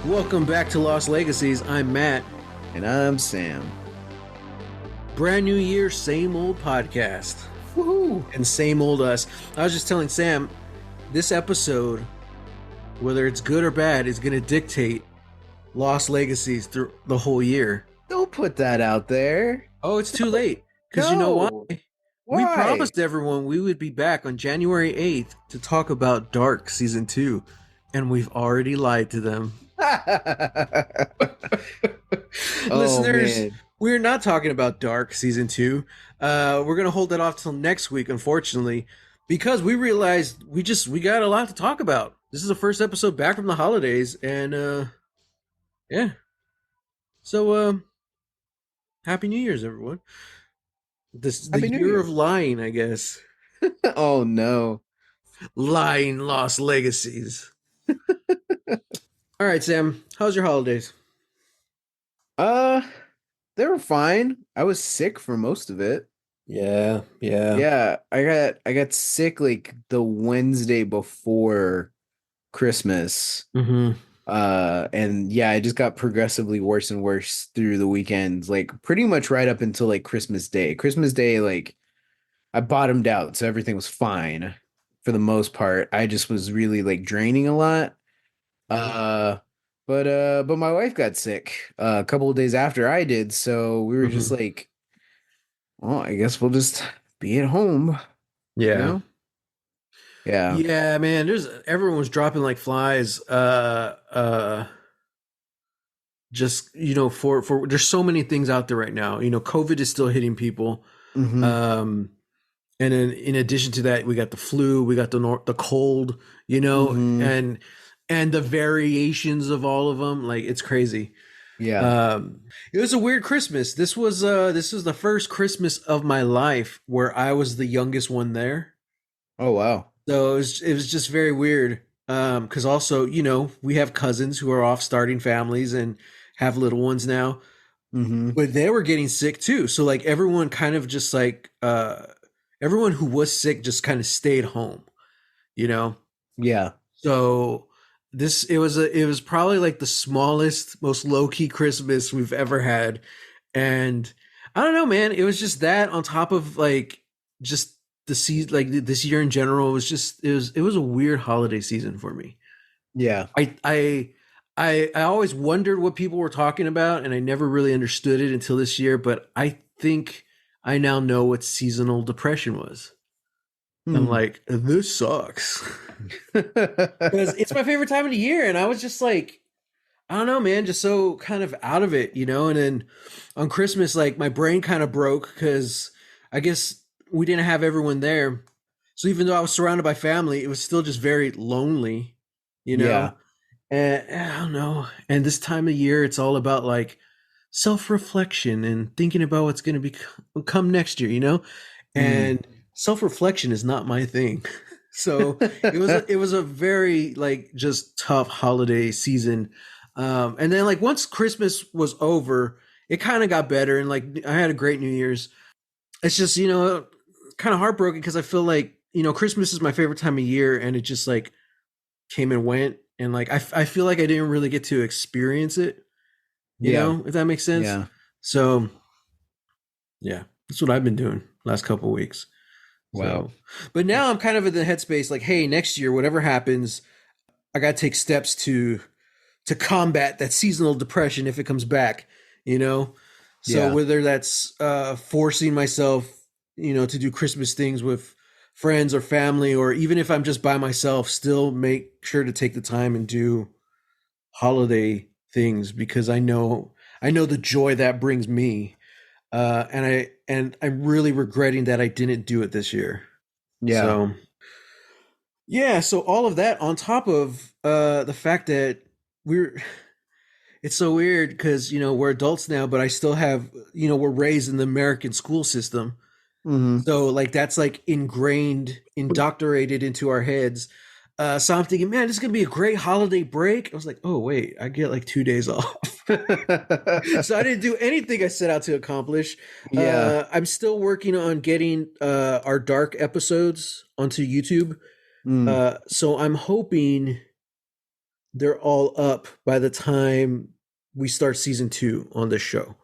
Welcome back to Lost Legacies. I'm Matt. And I'm Sam. Brand new year, same old podcast. Woohoo! And same old us. I was just telling Sam, this episode, whether it's good or bad, is going to dictate Lost Legacies through the whole year. Don't put that out there. Oh, it's too late. Because you know why? Why? We promised everyone we would be back on January 8th to talk about Dark Season 2. And we've already lied to them. Listeners, man. we're not talking about Dark Season 2. We're going to hold that off till next week, unfortunately, because we realized we got a lot to talk about. This is the first episode back from the holidays, and yeah. So, Happy New Year's, everyone. The year of lying, I guess. Oh, no. Lying Lost Legacies. All right, Sam, how's your holidays? They were fine. I was sick for most of it. Yeah. Yeah, I got sick like the Wednesday before Christmas. Mm-hmm. And yeah, I just got progressively worse and worse through the weekends, like pretty much right up until like Christmas Day. Christmas Day, like I bottomed out, so everything was fine for the most part. I just was really like draining a lot. But my wife got sick a couple of days after I did, so we were just like, well, I guess we'll just be at home. Yeah. You know? Yeah. Yeah, man, everyone was dropping like flies. Just, for there's so many things out there right now. COVID is still hitting people. Mm-hmm. And then in addition to that, we got the flu, we got the cold, Mm-hmm. and the variations of all of them. Like, it's crazy. Yeah. It was a weird Christmas. This was the first Christmas of my life where I was the youngest one there. Oh, wow. So it was just very weird. Because also, we have cousins who are off starting families and have little ones now, Mm-hmm. but they were getting sick too. So like everyone kind of just like everyone who was sick just kind of stayed home, Yeah. So it was probably like the smallest, most low key Christmas we've ever had, and I don't know, man. It was just that on top of like just the season, like this year in general was just it was a weird holiday season for me. Yeah. I always wondered what people were talking about, and I never really understood it until this year. But I think I now know what seasonal depression was. I'm like, this sucks. Because it's my favorite time of the year, and I was just like, I don't know, man, just so kind of out of it, And then on Christmas, like my brain kind of broke because I guess we didn't have everyone there. So even though I was surrounded by family, it was still just very lonely, Yeah. And I don't know. And this time of year, it's all about like self-reflection and thinking about what's going to come next year, And self-reflection is not my thing. So it was a very like just tough holiday season. And then like once Christmas was over, it kind of got better, and like I had a great New Year's. It's just, kind of heartbroken because I feel like, Christmas is my favorite time of year, and it just like came and went, and like I feel like I didn't really get to experience it, if that makes sense. Yeah. So yeah, that's what I've been doing last couple of weeks. Wow. So, but now I'm kind of in the headspace like, hey, next year, whatever happens, I got to take steps to combat that seasonal depression if it comes back, So Yeah. whether that's forcing myself, to do Christmas things with friends or family, or even if I'm just by myself, still make sure to take the time and do holiday things because I know the joy that brings me. And I'm really regretting that I didn't do it this year. Yeah. So yeah, so all of that on top of the fact that it's so weird because we're adults now, but I still have we're raised in the American school system. Mm-hmm. So like that's like indoctrinated into our heads. So I'm thinking, man, this is gonna be a great holiday break. I was like, oh wait, I get like 2 days off. So I didn't do anything I set out to accomplish. Yeah. I'm still working on getting our dark episodes onto YouTube. So I'm hoping they're all up by the time we start season 2 on this show.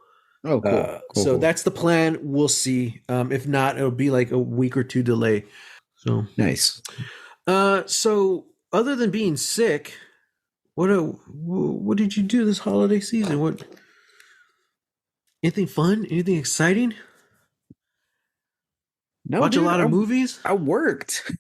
Oh, cool. Cool, So cool. that's the plan. We'll see. If not, it'll be like a week or two delay. So, Nice. so other than being sick, what did you do this holiday season? What anything fun? Anything exciting? No, Watch a dude, lot of movies? I worked. I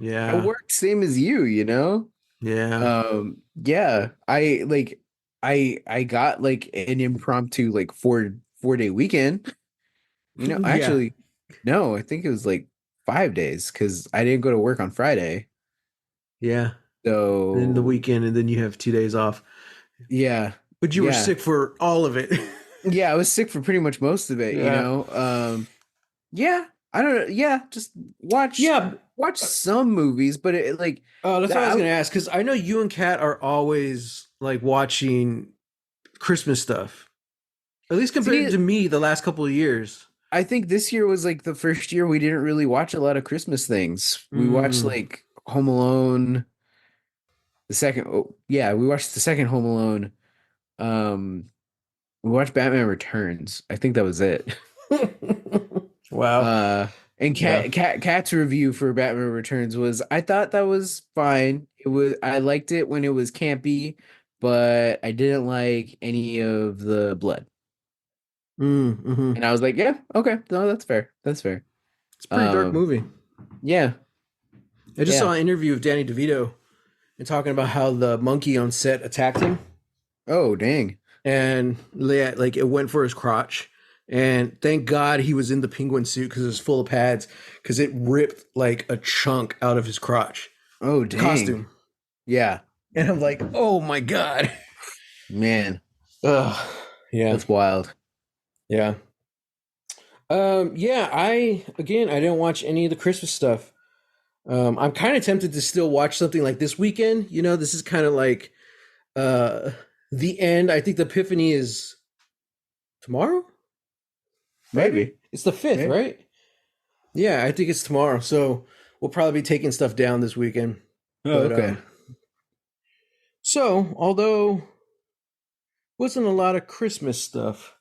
Yeah. worked same as you, you know? Yeah. Yeah, I got like an impromptu like 4 day weekend. You know, Yeah. actually, no, I think it was like 5 days because I didn't go to work on Friday. Yeah. And then the So weekend and then you have 2 days off. yeah, But you were yeah. sick for all of it. Yeah, I was sick for pretty much most of it, you Yeah. know. Yeah, I don't know. Yeah, just Yeah. watch some movies, but it like That's what I was that. gonna ask because I know you and Kat are always like watching Christmas stuff. At least compared See, to me, the last couple of years. I think this year was like the first year we didn't really watch a lot of Christmas things. We watched Mm, like Home Alone, the second. Oh, yeah, we watched the second Home Alone. Um, we watched Batman Returns. I think that was it. wow. Uh, and Yeah. Cat's review for Batman Returns was I thought that was fine. It was I liked it when it was campy, but I didn't like any of the blood. Mm-hmm. And I was like, yeah, okay, no, that's fair. That's fair. It's a pretty dark Um, movie. yeah, I just yeah. saw an interview of Danny DeVito and talking about how the monkey on set attacked him, Oh, dang. and yeah, like it went for his crotch. And thank God he was in the penguin suit because it was full of pads because it ripped like a chunk out of his crotch. Oh, The dang. costume. Yeah, And I'm like, oh my God. man, Ugh. Yeah. that's wild. Yeah. Yeah, I didn't watch any of the Christmas stuff. I'm kind of tempted to still watch something like this weekend. You know, this is kind of like uh the end. I think the Epiphany is tomorrow? Friday? Maybe, It's the 5th, maybe. right? Yeah, I think it's tomorrow. So we'll probably be taking stuff down this weekend. Oh, But okay. so although wasn't a lot of Christmas stuff,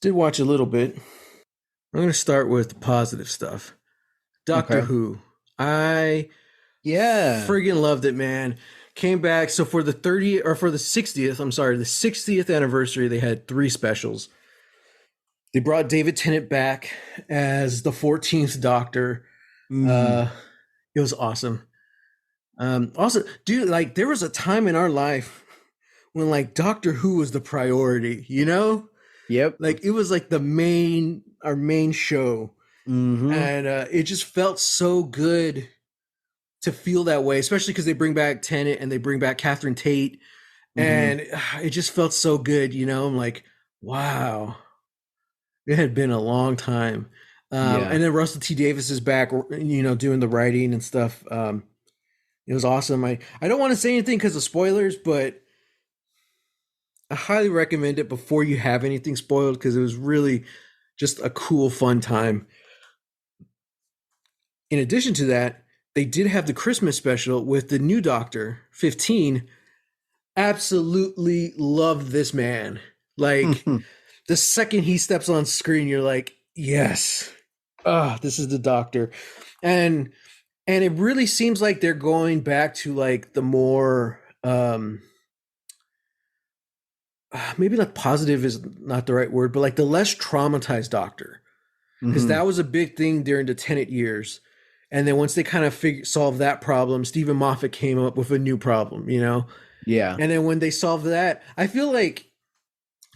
did watch a little bit. I'm gonna start with the positive stuff. Doctor Okay. Who. I Yeah. friggin' loved it, man. Came back. So for the 30th or for the 60th, I'm sorry, the 60th anniversary, they had 3 specials. They brought David Tennant back as the 14th Doctor. Hmm. Uh, it was awesome. Also, dude, like there was a time in our life when like Doctor Who was the priority, you know? Yep. Like it was like our main show. Hmm. And it just felt so good to feel that way, especially because they bring back Tennant and they bring back Catherine Tate, Hmm. and it just felt so good. You know, I'm like, wow, it had been a long time. Yeah. And then Russell T Davis is back, you know, doing the writing and stuff. It was awesome. I don't want to say anything because of spoilers, but I highly recommend it before you have anything spoiled because it was really just a cool, fun time. In addition to that, they did have the Christmas special with the new Doctor 15. Absolutely loved this man. Like the second he steps on screen, you're like, yes, this is the Doctor, and it really seems like they're going back to like the more maybe like positive is not the right word, but like the less traumatized Doctor, because Hmm. that was a big thing during the Tenet years. And then once they kind of solved that problem, Stephen Moffat came up with a new problem, you know. Yeah. And then when they solved that, I feel like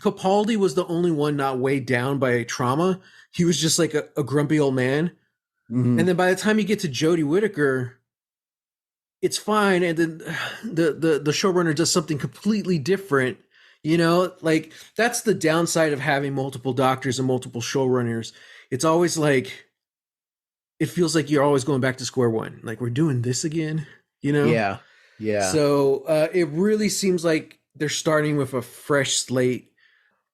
Capaldi was the only one not weighed down by trauma. He was just like a grumpy old man. And Hmm. then by the time you get to Jodie Whittaker, it's fine. And then the showrunner does something completely different. You know, like that's the downside of having multiple doctors and multiple showrunners. It's always like it feels like you're always going back to square one. Like we're doing this again. You know. Yeah. Yeah. So it really seems like they're starting with a fresh slate,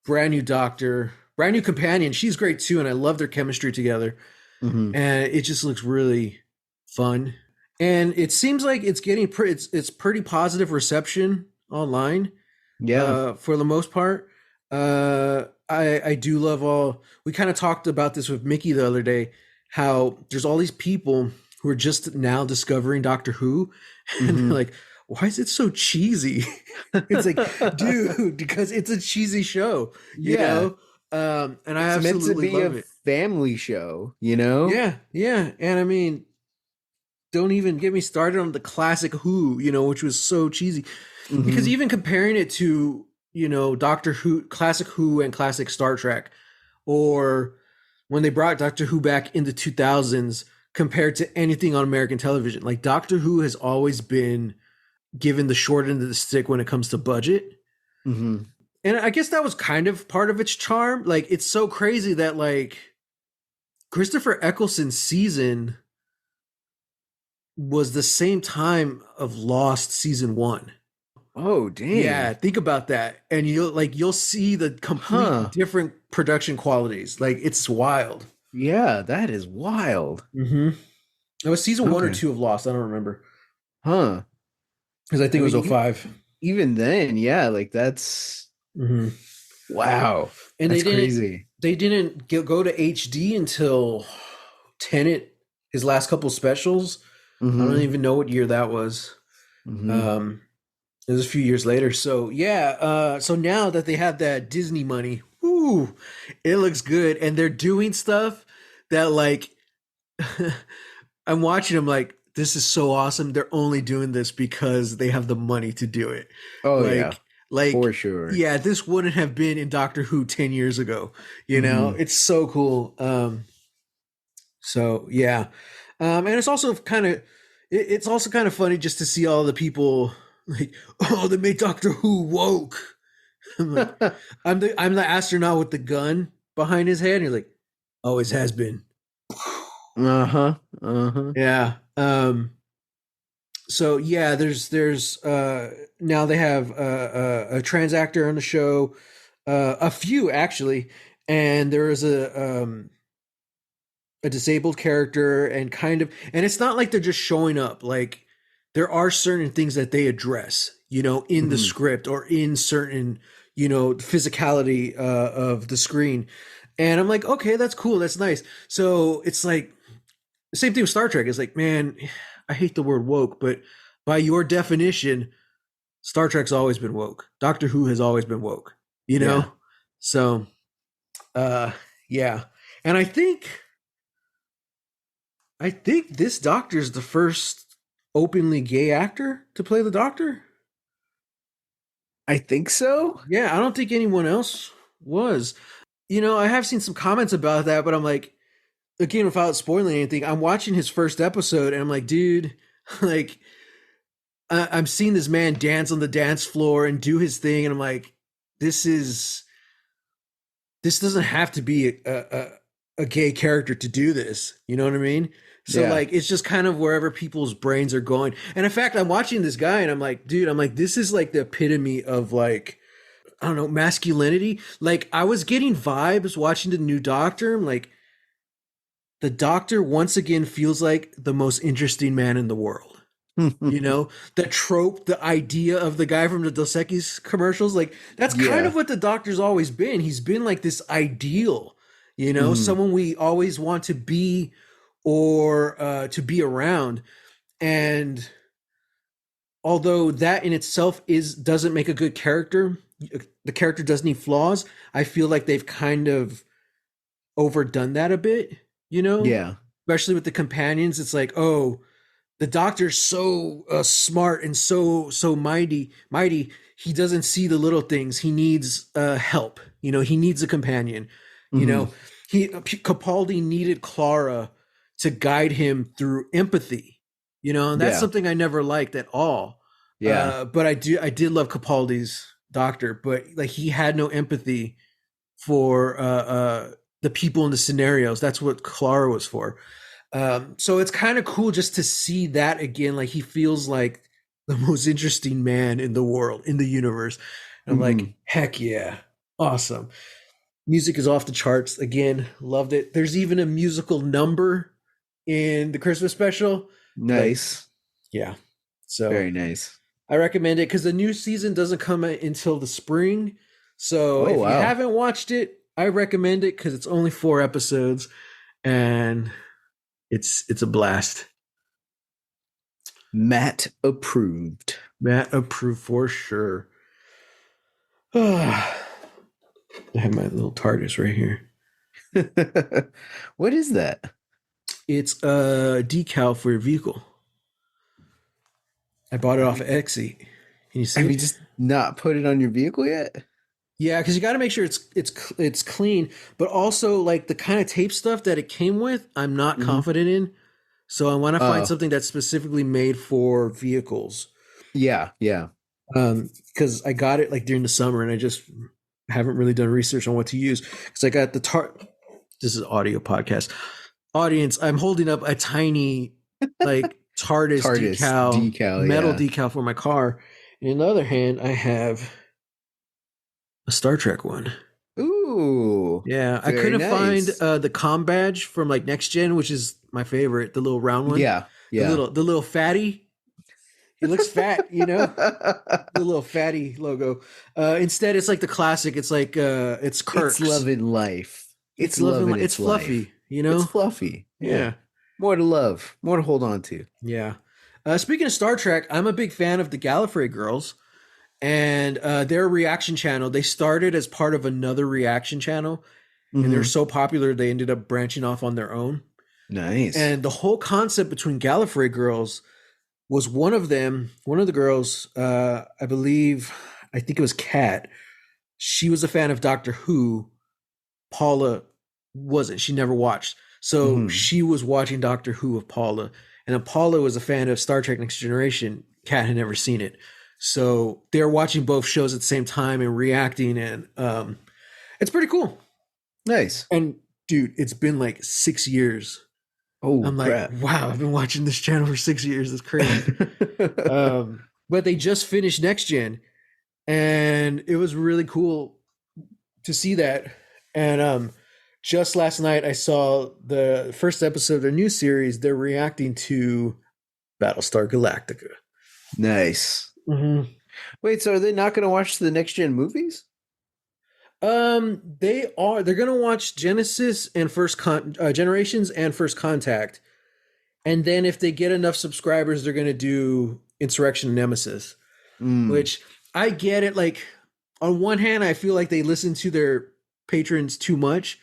brand new doctor, brand new companion. She's great too, and I love their chemistry together. Hmm. And it just looks really fun. and it seems like it's getting it's pretty positive reception online Yeah. for the most part. I do love all. We kind of talked about this with Mickey the other day. How there's all these people who are just now discovering Doctor Who, and they're Hmm. like, "Why is it so cheesy?" It's like, dude, because it's a cheesy show, you Yeah. know. And I It's meant to absolutely be love a it. family show, you know? Yeah, yeah, and I mean, don't even get me started on the classic Who, which was so cheesy. Because Hmm. even comparing it to, Doctor Who, classic Who and classic Star Trek, or when they brought Doctor Who back in the 2000s compared to anything on American television, like Doctor Who has always been given the short end of the stick when it comes to budget. Hmm. And I guess that was kind of part of its charm. Like, it's so crazy that, like, Christopher Eccleston's season was the same time of Lost season one. Oh, dang. Yeah, think about that, and you'll see the complete Huh. different production qualities. Like, it's wild. Yeah, that is wild. Mm-hmm. It was season one or Okay. two of Lost. I don't remember Huh. because I think I it was mean, oh 05. even then, yeah, like that's Mm-hmm. wow. And That's crazy. they didn't go to HD until Tenet, his last couple specials. I don't Hmm. even know what year that was. Hmm. Um, it was a few years later. So yeah, so now that they have that Disney money, ooh, it looks good, and they're doing stuff that like I'm watching them like this is so awesome. They're only doing this because they have the money to do it. Oh yeah, Like for like sure. yeah, this wouldn't have been in Doctor Who 10 years ago. Hmm. It's so cool. So yeah. And it's also it's also kind of funny just to see all the people like, oh, they made Doctor Who woke. I'm like, I'm the astronaut with the gun behind his head. And you're like, always has been. Uh-huh. Uh-huh. Yeah. So yeah, there's now they have a trans actor on the show, a few actually, and there is a disabled character, and and it's not like they're just showing up. Like, there are certain things that they address, in the Hmm. script or in certain, physicality of the screen, and I'm like, okay, that's cool, that's nice. So it's like the same thing with Star Trek. It's like, man, I hate the word woke, but by your definition, Star Trek's always been woke. Doctor Who has always been woke, you Yeah. know? So, uh, yeah. And I think this doctor's the first openly gay actor to play the doctor. I think so. Yeah, I don't think anyone else was. I have seen some comments about that, but I'm like, again, without spoiling anything, I'm watching his first episode and I'm like, dude, like, I'm seeing this man dance on the dance floor and do his thing, and I'm like, this is this doesn't have to be a gay character to do this. You know what I mean? So Yeah. like, it's just kind of wherever people's brains are going. And in fact, I'm watching this guy and I'm like, dude, this is like the epitome of like, I don't know, masculinity. Like, I was getting vibes watching the new Doctor. I'm like, the Doctor once again feels like the most interesting man in the world. The trope, the idea of the guy from the Dos Equis commercials, like, that's kind of Yeah. what the Doctor's always been. He's been like this ideal, Hmm. someone we always want to be, or to be around. And although that in itself is doesn't make a good character, the character does need flaws. I feel like they've kind of overdone that a bit, Yeah. especially with the companions. It's like, oh, the doctor's so smart and so mighty. He doesn't see the little things. He needs help. He needs a companion. You Hmm. know, Capaldi needed Clara to guide him through empathy. And that's Yeah. something I never liked at all. Yeah. But I did love Capaldi's doctor, but like, he had no empathy for the people in the scenarios. That's what Clara was for. So it's kind of cool just to see that again. Like, he feels like the most interesting man in the world, in the universe. And I'm like, Hmm. heck yeah, awesome. Music is off the charts again. Loved it. There's even a musical number in the Christmas special. Like, Nice. Yeah. So Very nice. I recommend it because the new season doesn't come out until the spring. So Oh if you wow. haven't watched it, I recommend it because it's only 4 episodes and it's a blast. Matt approved. Matt approved for sure. I have my little TARDIS right here. What is that? It's a decal for your vehicle. I bought it Have off you of Etsy. Can you see have you it? just not put it on your vehicle yet? Yeah, because you got to make sure it's clean, but also like the kind of tape stuff that it came with, I'm not Hmm. confident in. So I want to find Oh, something that's specifically made for vehicles. yeah, yeah. Because I got it like during the summer, and I just haven't really done research on what to use. Because I got the tar. This is audio podcast audience. I'm holding up a tiny like TARDIS TARDIS decal, decal, metal yeah. decal for my car. And on the other hand, I have a Star Trek one. Ooh, Yeah, I very couldn't find nice. the com badge from like next gen, which is my favorite, the little round one, Yeah, yeah. the little fatty. He looks fat, you know, the little fatty logo. Instead, it's like the classic. It's like it's It's Kirk's. loving life. It's It's loving. loving It's its life. fluffy, you It's know. fluffy. Yeah. Yeah, More to love, more to hold on to. yeah. Speaking of Star Trek, I'm a big fan of the Gallifrey Girls and their reaction channel. They started as part of another reaction channel, and they're Hmm. so popular they ended up branching off on their own. Nice. And the whole concept between Gallifrey Girls was one of them, one of the girls, I believe, I think it was Kat. She was a fan of Doctor Who. Paula wasn't. She never watched. So Hmm. she was watching Doctor Who with Paula. And then Paula was a fan of Star Trek Next Generation. Kat had never seen it. So they're watching both shows at the same time and reacting. And it's pretty cool. Nice. And dude, it's been like 6 years. Oh I'm like, crap. wow, I've been watching this channel for 6 years. It's crazy. But they just finished Next Gen, and it was really cool to see that. And just last night, I saw the first episode of their new series. They're reacting to Battlestar Galactica. Nice. Mm-hmm. Wait, so are they not going to watch the next gen movies? They are. They're gonna watch Genesis and Generations and First Contact, and then if they get enough subscribers, they're gonna do Insurrection and Nemesis. Mm. Which I get it. Like on one hand, I feel like they listen to their patrons too much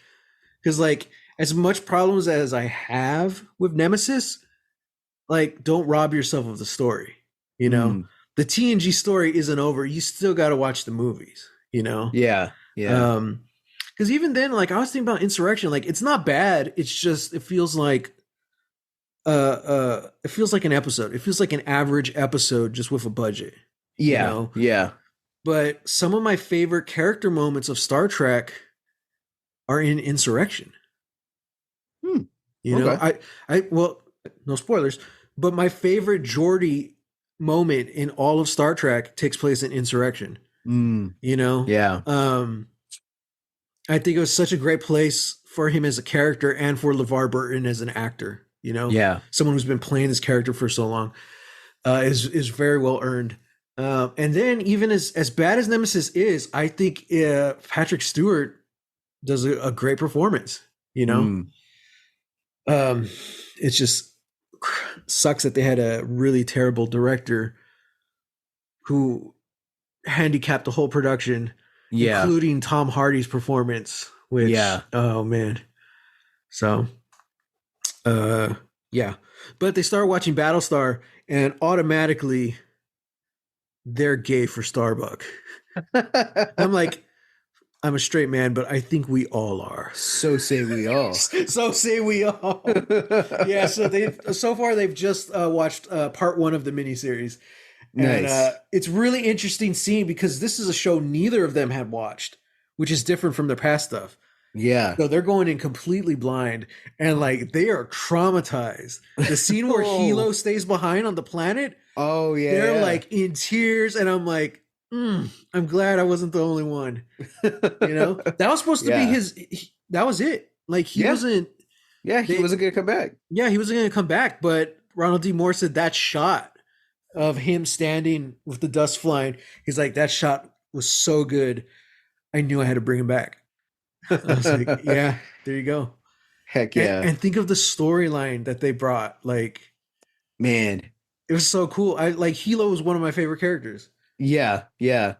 because like as much problems as I have with Nemesis, like don't rob yourself of the story. You know, Mm. the TNG story isn't over. You still got to watch the movies. You know, Yeah. Yeah. um, because even then, like I was thinking about Insurrection, like it's not bad. It's just it feels like an episode. It feels like an average episode just with a budget. You Yeah. know, Yeah. but some of my favorite character moments of Star Trek are in Insurrection. Hmm. You know, Okay. well, no spoilers, but my favorite Geordi moment in all of Star Trek takes place in Insurrection. Mm. You know, Yeah. I think it was such a great place for him as a character and for LeVar Burton as an actor. You know, Yeah. someone who's been playing this character for so long is very well earned. And then even as bad as Nemesis is, I think Patrick Stewart does a great performance. You know, Mm. it's just sucks that they had a really terrible director who handicapped the whole production, Yeah. including Tom Hardy's performance. Which, Yeah. oh man, so uh, yeah. But they start watching Battlestar, and automatically they're gay for Starbuck. I'm like, I'm a straight man, but I think we all are. So say we all. So say we all. Yeah, so far they've just watched part one of the miniseries, and Nice. it's really interesting seeing because this is a show neither of them had watched, which is different from their past stuff. Yeah. So they're going in completely blind, and like they are traumatized. The scene where Oh. Hilo stays behind on the planet, Oh they're yeah. like in tears, and I'm like, I'm glad I wasn't the only one. You know, that was supposed to be Yeah. that was it. Like he Yeah. wasn't. Yeah. He They, wasn't gonna come back. yeah, he wasn't going to come back, but Ronald D. Moore said that's shot. of him standing with the dust flying. He's like, that shot was so good. I knew I had to bring him back. I was like, yeah, there you go. Heck And, yeah. and think of the storyline that they brought. Like, Man. it was so cool. I like Hilo was one of my favorite characters. Yeah, yeah.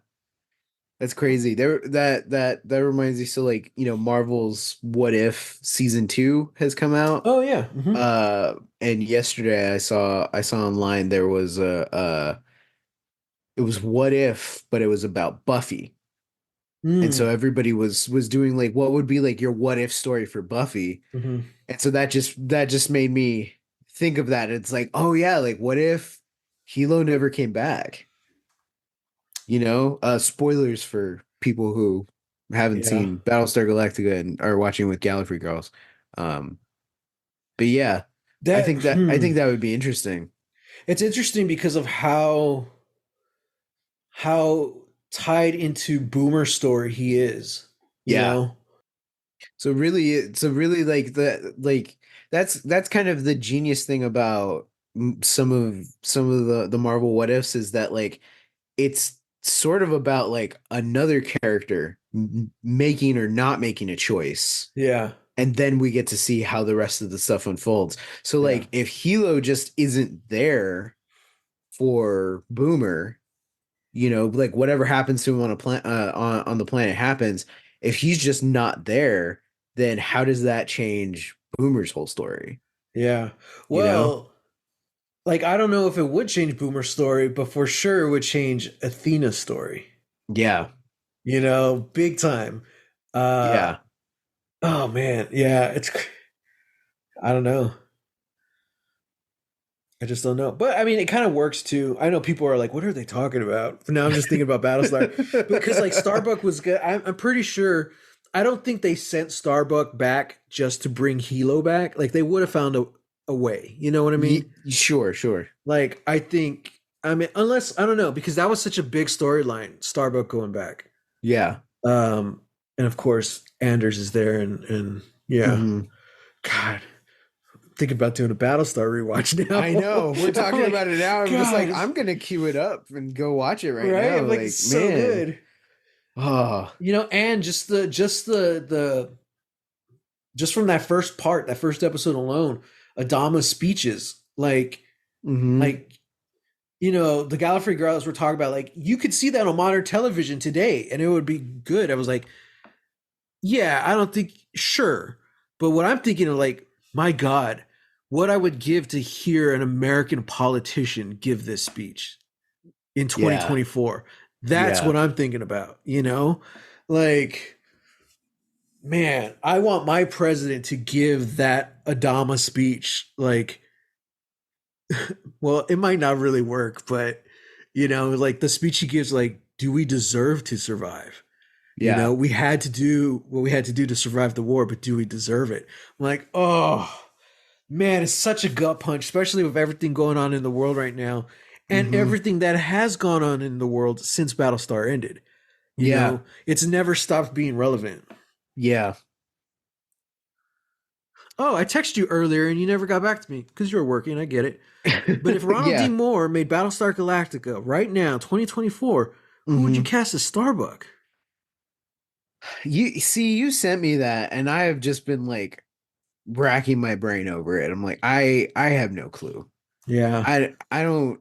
That's crazy. There that reminds me, so like, Marvel's What If season 2 has come out. Oh yeah. Hmm. And yesterday I saw online there was it was What If, but it was about Buffy. And so Mm. everybody was doing like what would be like your what if story for Buffy. Hmm. And so that just made me think of that. It's like, oh yeah, like what if Hilo never came back? Spoilers for people who haven't Yeah. seen Battlestar Galactica and are watching with Gallifrey Girls. Um, but yeah, I That think that I think that would be interesting. it's interesting because of how tied into Boomer story he is. You Yeah. know? So really like that's kind of the genius thing about some of the Marvel what ifs is that like it's sort of about like another character making or not making a choice, Yeah. and then we get to see how the rest of the stuff unfolds. So Yeah. like if Hilo just isn't there for Boomer, like whatever happens to him on a planet on the planet happens. If he's just not there, then how does that change Boomer's whole story? Yeah. You know? Well, like I don't know if it would change Boomer's story, but for sure it would change Athena's story. Yeah. Big time. Uh Yeah. oh man, yeah, I don't know. I just don't know. But I mean, it kind of works too. I know people are like, "What are they talking about?" But now I'm just thinking about Battlestar because like Starbuck was good. I'm pretty sure. I don't think they sent Starbuck back just to bring Hilo back. Like they would have found a way. You know what I mean? Sure, sure. Like I think. I mean, unless I don't know because that was such a big storyline. Starbuck going back. Yeah. Um, and of course Anders is there, and yeah. Hmm. God, thinking about doing a Battlestar rewatch I know. We're now. I'm talking like, about it now. I'm just like, God, I'm gonna queue it up and go watch it right right? now. I'm like, it's Like, so man. good. Oh. And just from that first part, that first episode alone, Adama's speeches, Hmm. like the Gallifrey girls were talking about, like you could see that on modern television today, and it would be good. I was like, yeah, I don't think sure, but what I'm thinking of, like, my God, what I would give to hear an American politician give this speech in Yeah. 2024. That's Yeah. what I'm thinking about, Like, man, I want my president to give that Adama speech. Like, well, it might not really work, but like the speech he gives, like, do we deserve to survive? Yeah. We had to do what we had to do to survive the war, but do we deserve it? I'm like, oh man, it's such a gut punch, especially with everything going on in the world right now and Hmm. everything that has gone on in the world since Battlestar ended. Yeah. It's never stopped being relevant. Yeah. Oh, I texted you earlier and you never got back to me because you were working. I get it. But if Ronald D. Yeah. Moore made Battlestar Galactica right now, 2024, who would you Hmm. cast as Starbuck? You sent me that, and I have just been like racking my brain over it. I'm like, I have no clue. Yeah, I don't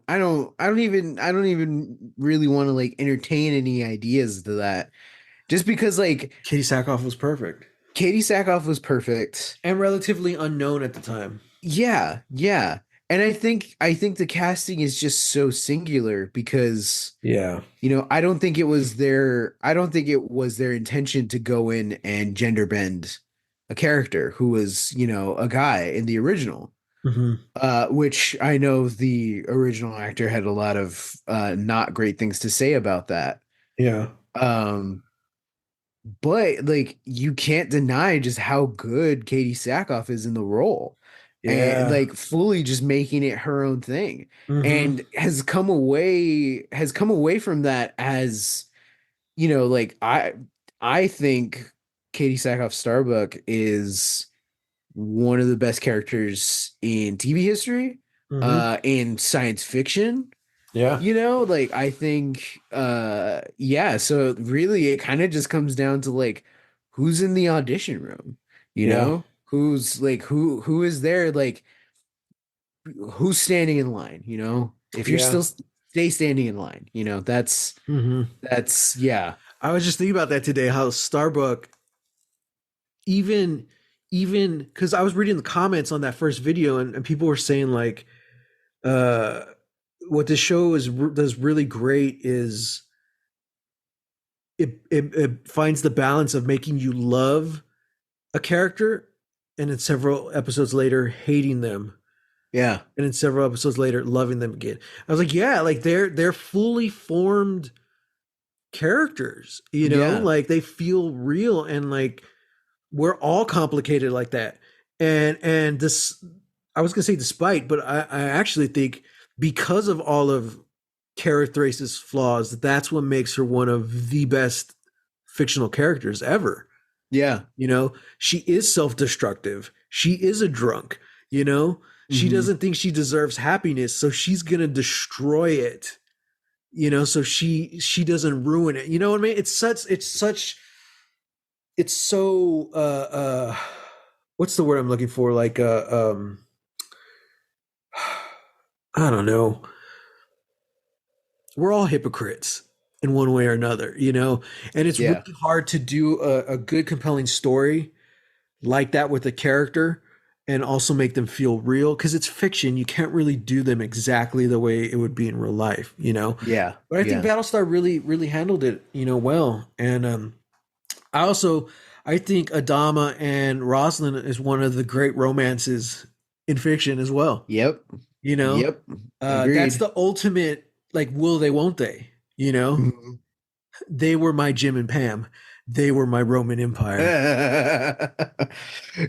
even really want to like entertain any ideas to that. Just because like Katie Sackhoff was perfect Katie Sackhoff was perfect. and relatively unknown at the time. Yeah, yeah. And I think the casting is just so singular because Yeah. I don't think it was their intention to go in and gender bend a character who was, a guy in the original. Hmm. Which I know the original actor had a lot of not great things to say about that. Yeah. Um, but like you can't deny just how good Katie Sackhoff is in the role, and Yeah. like fully just making it her own thing, Hmm. and has come away from that as, like I think Katie Sackhoff Starbuck is one of the best characters in TV history, Hmm. in science fiction. Yeah. Like I think yeah, so really it kind of just comes down to like who's in the audition room, Yeah. Who's like who is there, like who's standing in line, If you're Yeah. still stay standing in line, Hmm. that's yeah. I was just thinking about that today, how Starbuck, even even because I was reading the comments on that first video, and people were saying like, uh what this show does really great is it finds the balance of making you love a character, and then several episodes later hating them, Yeah. and then several episodes later loving them again. I was like, yeah, like they're fully formed characters, Yeah. like they feel real, and like we're all complicated like that. And this, I was gonna say despite, but I actually think because of all of Kara Thrace's flaws, that's what makes her one of the best fictional characters ever. Yeah. She is self-destructive. She is a drunk, you know? She Hmm. doesn't think she deserves happiness, so she's gonna destroy it, so she doesn't ruin it. You know what I mean? It's so what's the word I'm looking for? Like I don't know. We're all hypocrites in one way or another, and it's Yeah. really hard to do a good, compelling story like that with a character and also make them feel real because it's fiction. You can't really do them exactly the way it would be in real life, Yeah. But I think Yeah. Battlestar really, really handled it, well. And I also I think Adama and Rosalind is one of the great romances in fiction as well. Yep. You know, Yep. that's Agreed. the ultimate, like, will they, won't they? Mhm. They were my Jim and Pam. They were my Roman Empire.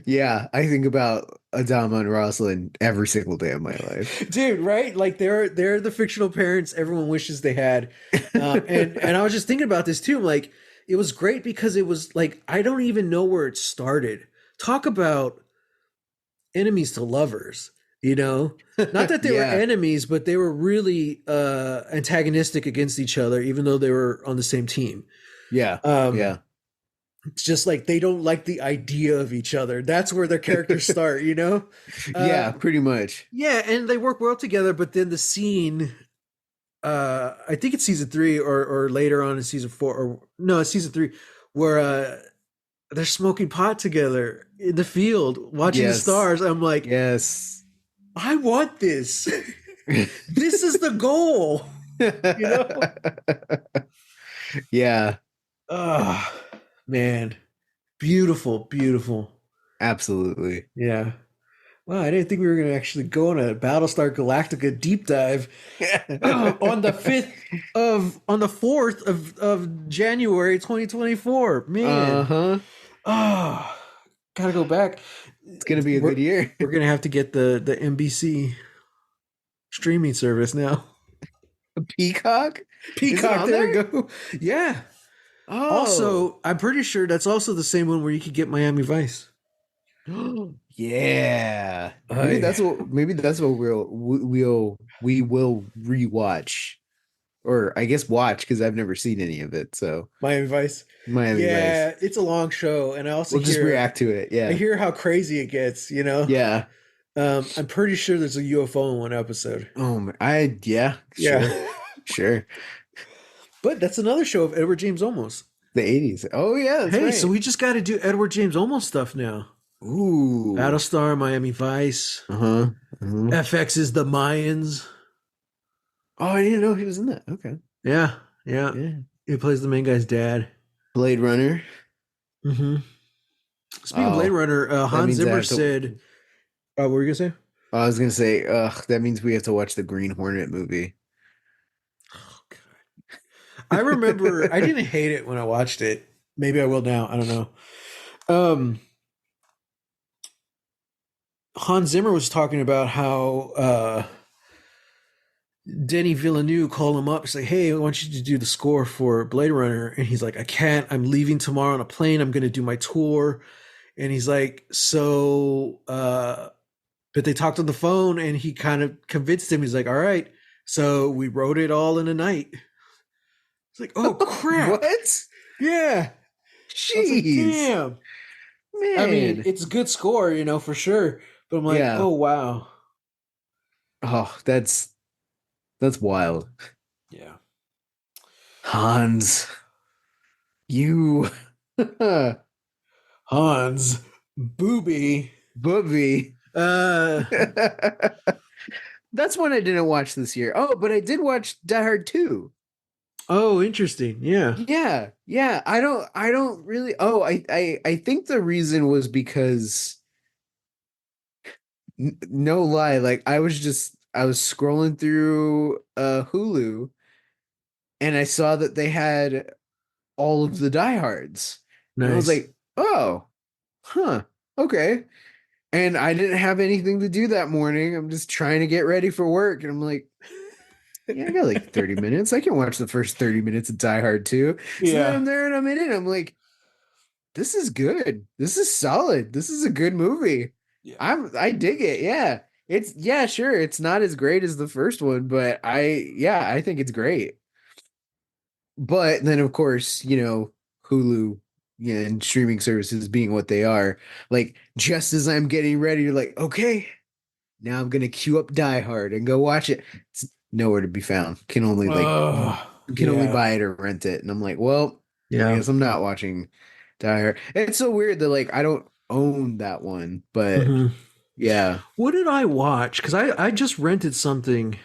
Yeah, I think about Adama and Rosalind every single day of my life. Dude, right? Like they're the fictional parents everyone wishes they had. And I was just thinking about this too. Like it was great because it was like I don't even know where it started. Talk about enemies to lovers, Not that they were Yeah. enemies, but they were really antagonistic against each other, even though they were on the same team. Yeah. Um, Yeah. it's just like they don't like the idea of each other. That's where their characters start, Yeah, Um, pretty much. yeah, and they work well together, but then the scene, I think it's season 3 or later on in season 4, or no, it's season 3, where they're smoking pot together in the field watching the Yes. stars. I'm like, Yes. I want this. This is the goal, you know? Yeah, Oh, man. Beautiful, beautiful. absolutely. Yeah. Wow, I didn't think we were going to actually go on a Battlestar Galactica deep dive on the 4th of January 2024. Man. Uh-huh. Oh, gotta go back. It's gonna be a We're good year. we're gonna have to get the NBC streaming service now. Peacock? Is it Peacock, on there we there? go. Yeah. Oh. Also, I'm pretty sure that's also the same one where you could get Miami Vice. Yeah. I Maybe that's what we will rewatch. Or I guess watch because I've never seen any of it. So Miami Vice. Miami Vice. Yeah, it's a long show, and I also We'll just hear react to it. I Yeah. hear how crazy it gets. Yeah. I'm pretty sure there's a UFO in one episode. Yeah, Yeah, sure. Sure. but that's another show of Edward James Olmos. The 80s. Oh yeah, that's Hey, so right. we just got to do Edward James Olmos stuff now. Ooh. Battlestar, Miami Vice, Uh-huh. Uh-huh. FX is the Mayans. Oh, I didn't know he was in that. Okay. Yeah, yeah. Yeah. He plays the main guy's dad. Blade Runner. Hmm. Speaking of Blade Oh, Runner, that Hans means I Zimmer have to. said, what were you gonna say? I was gonna say, that means we have to watch the Green Hornet movie. Oh, God. I remember I didn't hate it when I watched it. Maybe I will now. I don't know. Um, Hans Zimmer was talking about how Denny Villeneuve called him up and said, "Hey, I want you to do the score for Blade Runner." And he's like, "I can't. I'm leaving tomorrow on a plane. I'm going to do my tour." And he's like, "So, but they talked on the phone, and he kind of convinced him. He's like, "All right." So we wrote it all in a night. It's like, oh crap. What? Yeah. I was like, Jeez, damn. I mean, man. it's a good score, for sure. But I'm like, Yeah. oh wow. Oh, that's wild. Yeah. Hans, you Hans. Booby. booby. Uh That's one I didn't watch this year. Oh, but I did watch Die Hard 2. oh, interesting. Yeah. Yeah, yeah. I don't really. Oh, I think the reason was because no lie, like I was scrolling through Hulu and I saw that they had all of the diehards. And I was Nice. like, "Oh, huh. Okay." And I didn't have anything to do that morning. I'm just trying to get ready for work and I'm like, "Yeah, I got like 30 minutes. I can watch the first 30 minutes of Die Hard 2." So then Yeah. I'm there and I'm in it. I'm like, "This is good. This is solid. This is a good movie. Yeah. I dig it. Yeah. It's yeah, sure. It's not as great as the first one, but I think it's great." But then of course, Hulu, yeah, and streaming services being what they are, like just as I'm getting ready to like, okay, now I'm gonna queue up Die Hard and go watch it. It's nowhere to be found. Oh, Can only yeah. buy it or rent it. And I'm like, well, I Yeah. guess I'm not watching Die Hard. It's so weird that like I don't own that one, but hmm yeah. What did I watch? Because I just rented something.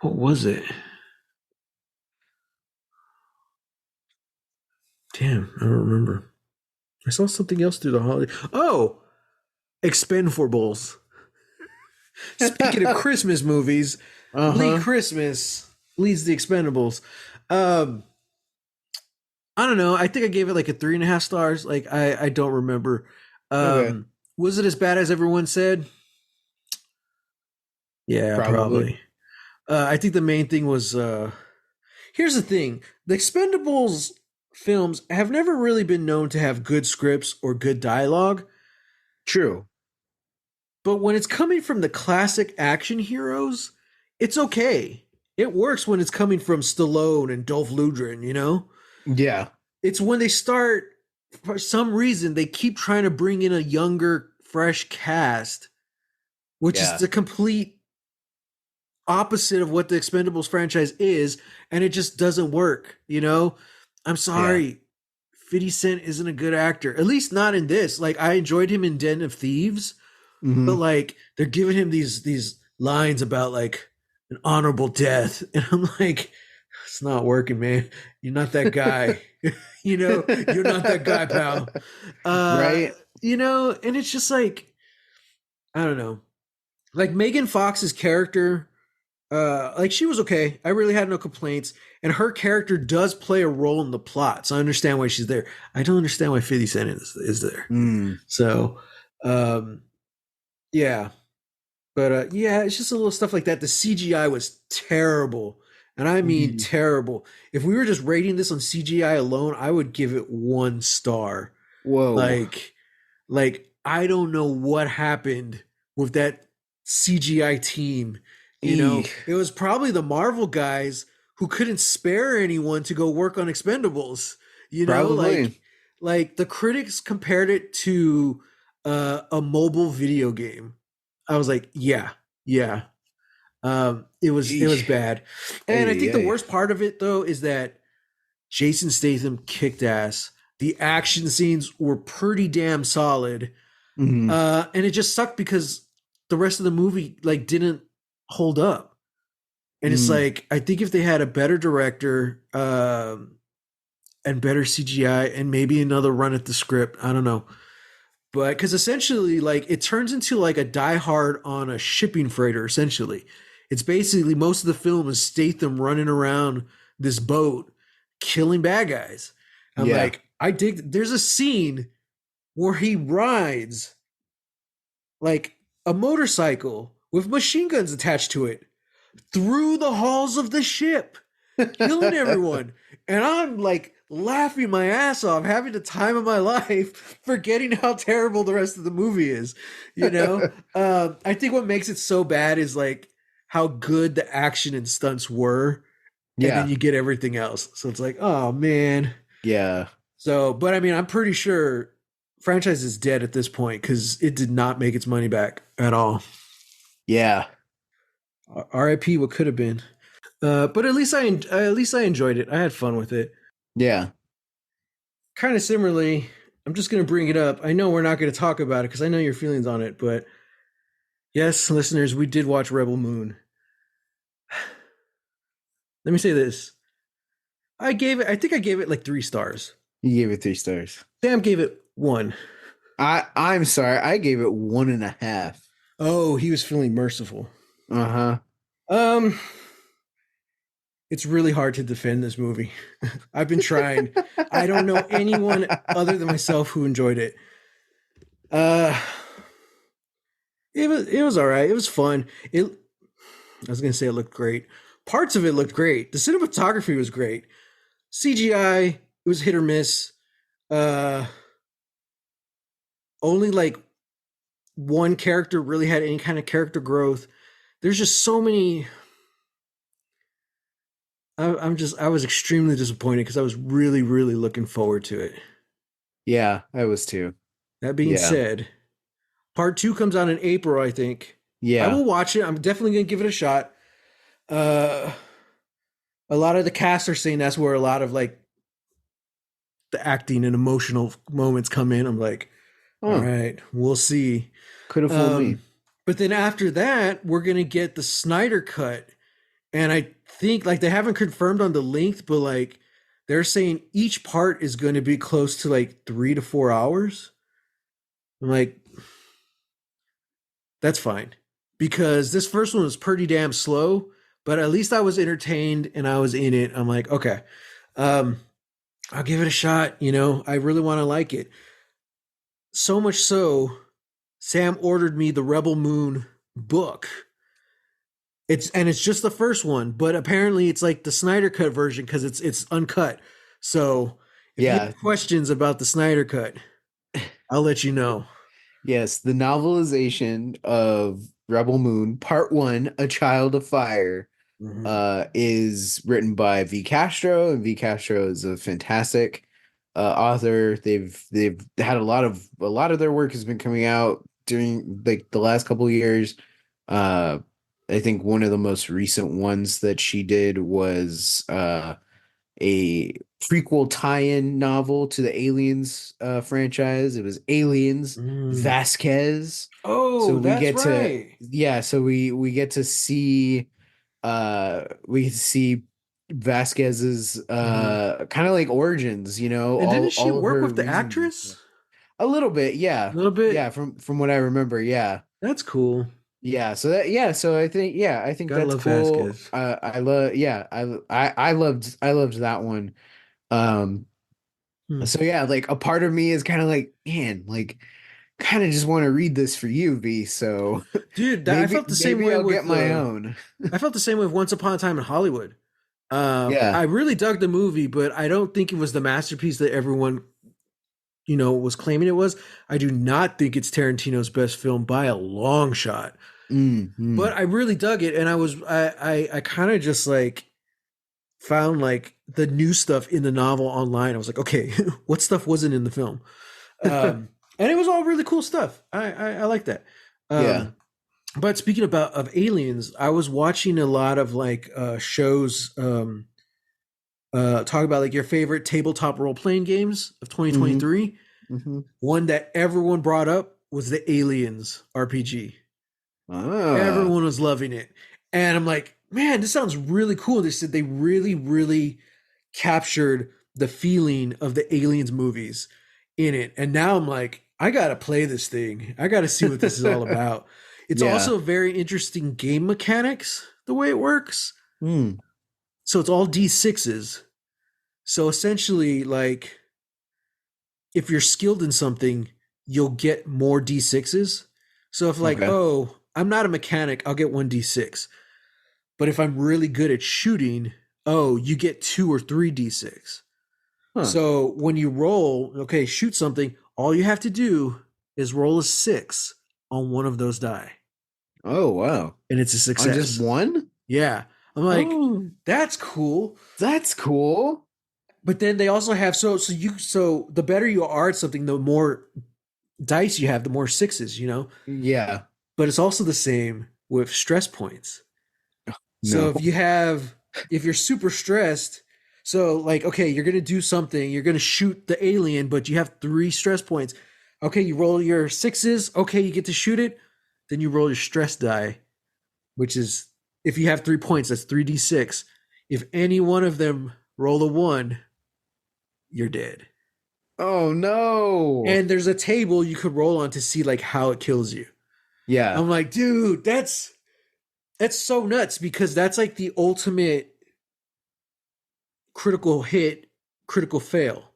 What was it? Damn, I don't remember. I saw something else through the holiday. Oh, Expendables. Speaking of Christmas movies, Lee Uh-huh. Christmas leads the Expendables. Um, I don't know. I think I gave it like a 3.5 stars. Like I don't remember. Okay. Was it as bad as everyone said? Yeah, Probably. probably. I think the main thing was here's the thing. The Expendables films have never really been known to have good scripts or good dialogue, True. but when it's coming from the classic action heroes, it's okay. It works when it's coming from Stallone and Dolph Lundgren. Yeah. It's when they start, for some reason, they keep trying to bring in a younger, fresh cast, which is Yeah. the complete opposite of what the Expendables franchise is, and it just doesn't work. I'm Yeah. sorry. 50 Cent isn't a good actor, at least not in this. Like, I enjoyed him in Den of Thieves, but Hmm. like they're giving him these lines about like an honorable death, and I'm like, it's not working, man. You're not that guy. You're not that guy, pal. Uh, Right? and it's just like, I don't know. Like Megan Fox's character, like she was okay. I really had no complaints. And her character does play a role in the plot. So I understand why she's there. I don't understand why 50 Cent is there. Mm. So um yeah. But yeah, it's just a little stuff like that. The CGI was terrible. And I mean Mhm. terrible. If we were just rating this on CGI alone, I would give it 1 star. Whoa. Like I don't know what happened with that CGI team. Eek. It was probably the Marvel guys who couldn't spare anyone to go work on Expendables. You know, Probably. like the critics compared it to a mobile video game. I was like, yeah, yeah. It was Eek. bad, and I Ay, think the ay. worst part of it though is that Jason Statham kicked ass. The action scenes were pretty damn solid. Mhm. And it just sucked because the rest of the movie like didn't hold up. And it's Mm. like I think if they had a better director and better CGI and maybe another run at the script, I don't know. But because essentially, like it turns into like a Die Hard on a shipping freighter. Essentially, it's basically most of the film is Statham running around this boat killing bad guys. I'm Yeah. like, I dig. There's a scene where he rides like a motorcycle with machine guns attached to it through the halls of the ship, killing everyone. And I'm like laughing my ass off, having the time of my life, forgetting how terrible the rest of the movie is. I think what makes it so bad is like how good the action and stunts were, and then Yeah. you get everything else. So it's like, oh man. Yeah. So, but I mean, I'm pretty sure franchise is dead at this point because it did not make its money back at all. Yeah. RIP what could have been. But at least I enjoyed it. I had fun with it. Yeah. Kind of similarly, I'm just going to bring it up. I know we're not going to talk about it because I know your feelings on it, but yes, listeners, we did watch Rebel Moon. Let me say this. I think I gave it like 3 stars. You gave it 3 stars. Sam gave it 1. I'm sorry. I gave it 1.5. Oh, he was feeling merciful. Uh-huh. Um, it's really hard to defend this movie. I've been trying. I don't know anyone other than myself who enjoyed it. Uh, it was all right. It was fun. I was gonna say it looked great. Parts of it looked great. The cinematography was great. CGI, it was hit or miss. Uh, only like one character really had any kind of character growth. There's just so many. I was extremely disappointed because I was really, really looking forward to it. Yeah, I was too. That being Yeah. said, part 2 comes out in April, I think. I Yeah. will watch it. I'm definitely gonna give it a shot. Uh, a lot of the cast are saying that's where a lot of like the acting and emotional moments come in. I'm like, all Oh, right, we'll see. could have fooled me. Um, but then after that, we're gonna get the Snyder cut, and I think like they haven't confirmed on the length, but like they're saying each part is going to be close to like 3 to 4 hours. I'm like, that's fine because this first one was pretty damn slow, but at least I was entertained and I was in it. I'm like, okay, um, I'll give it a shot. You know, I really want to like it. So much so, Sam ordered me the Rebel Moon book. It's just the first one, but apparently it's like the Snyder cut version because it's uncut. So if you Yeah. have questions about the Snyder cut, I'll let you know. Yes, the novelization of Rebel Moon, Part One, A Child of Fire, Mhm. is written by V. Castro, and V. Castro is a fantastic author. They've had a lot of their work has been coming out during like the last couple of years. Uh, I think one of the most recent ones that she did was a prequel tie-in novel to the Aliens franchise. It was Aliens Mm. Vasquez. So Oh, we that's get to right. yeah, so we get to see we see Vasquez's Mhm. kind of like origins, And didn't she all of work her with the reasons and stuff. actress A little bit, a yeah. little Yeah, bit? from what I remember, yeah. That's cool. Yeah, so that yeah, so I think Gotta that's love cool. Vasquez. I love yeah, I loved that one. Um Hmm. so yeah, like a part of me is kind of like, man, like kind of just want to read this for you, V. So Dude, I maybe felt the same maybe way I'll get with my own. I felt the same way with Once Upon a Time in Hollywood. Yeah. I really dug the movie, but I don't think it was the masterpiece that everyone was claiming it was. I do not think it's Tarantino's best film by a long shot. But Mm. I really dug it, and I kind of just like found like the new stuff in the novel online. I was like, okay, what stuff wasn't in the film? And it was all really cool stuff. I like that. Yeah. Um, but speaking of aliens, I was watching a lot of like shows talk about like your favorite tabletop role playing games of Hmm. 2023. Hmm. One that everyone brought up was the Aliens RPG. Ah. Everyone was loving it. And I'm like, man, this sounds really cool. They said they really, really captured the feeling of the Aliens movies in it. And now I'm like, I got to play this thing. I got to see what this is all about. It's Yeah. also very interesting game mechanics, the way it works. Mm. So it's all D6s. So essentially, like, if you're skilled in something, you'll get more D6s. So if, like, Okay. oh, I'm not a mechanic, I'll get one D6. But if I'm really good at shooting, oh, you get 2 or 3 D6. Huh. So when you roll, okay, shoot something, all you have to do is roll a 6 on one of those die. Oh, wow. and it's a On just success. one? Yeah. I'm like, Oh, that's cool. that's cool. But then they also have so the better you are at something, the more dice you have, the more sixes, you know. Yeah. But it's also the same with stress points. So No. if you're super stressed, so like okay, you're gonna do something, you're gonna shoot the alien, but you have 3 stress points. Okay, you roll your sixes. Okay, you get to shoot it. Then you roll your stress die, which is if you have 3 points, that's 3d6. If any one of them roll a one, you're dead. Oh no. And there's a table you could roll on to see like how it kills you. Yeah. I'm like, dude, that's so nuts because that's like the ultimate critical hit, critical fail.